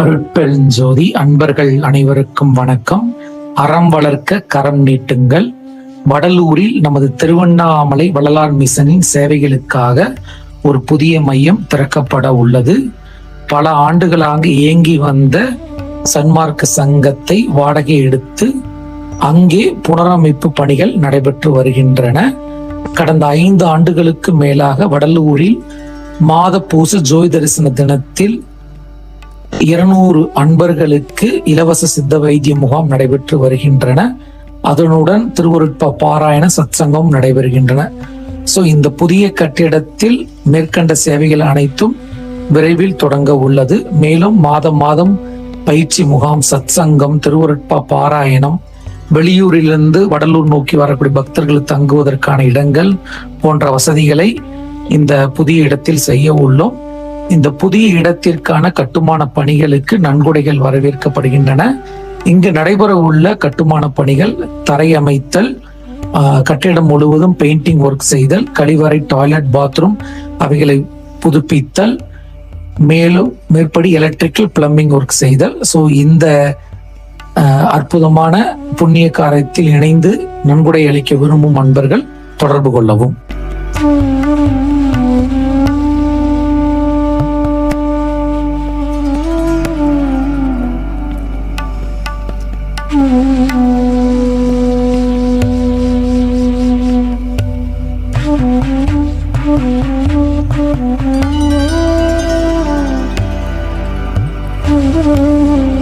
அருட்பெருஞ்சோதி அன்பர்கள் அனைவருக்கும் வணக்கம். அறம் வளர்க்க கரம் நீட்டுங்கள். வடலூரில் நமது திருவண்ணாமலை வள்ளலார் மிஷனின் சேவைகளுக்காக ஒரு புதிய மையம் திறக்கப்பட உள்ளது. பல ஆண்டுகளாக இயங்கி வந்த சன்மார்க்க சங்கத்தை வாடகை எடுத்து அங்கே புனரமைப்பு பணிகள் நடைபெற்று வருகின்றன. கடந்த 5 ஆண்டுகளுக்கு மேலாக வடலூரில் மாத பூச ஜோதி தரிசன தினத்தில் 200 அன்பர்களுக்கு இலவச சித்த வைத்திய முகாம் நடைபெற்று வருகின்றன. அதனுடன் திருவருட்ப பாராயண சத்சங்கம் நடைபெறுகின்றன. இந்த புதிய கட்டிடத்தில் மேற்கண்ட சேவைகள் அனைத்தும் விரைவில் தொடங்க உள்ளது. மேலும் மாதம் மாதம் பயிற்சி முகாம், சத்சங்கம், திருவருட்ப பாராயணம், வெளியூரிலிருந்து வடலூர் நோக்கி வரக்கூடிய பக்தர்கள் தங்குவதற்கான இடங்கள் போன்ற வசதிகளை இந்த புதிய இடத்தில் செய்ய உள்ளோம். இந்த புதிய இடத்திற்கான கட்டுமான பணிகளுக்கு நன்கொடைகள் வரவேற்கப்படுகின்றன. இங்கு நடைபெற உள்ள கட்டுமான பணிகள் தரை அமைத்தல், கட்டிடம் முழுவதும் பெயிண்டிங் ஒர்க் செய்தல், கழிவறை, டாய்லெட், பாத்ரூம் அவைகளை புதுப்பித்தல், மேலும் மேற்படி எலக்ட்ரிக்கல் பிளம்பிங் ஒர்க் செய்தல். இந்த அற்புதமான புண்ணிய காரியத்தில் இணைந்து நன்கொடை அளிக்க விரும்பும் அன்பர்கள் தொடர்பு கொள்ளவும். Oh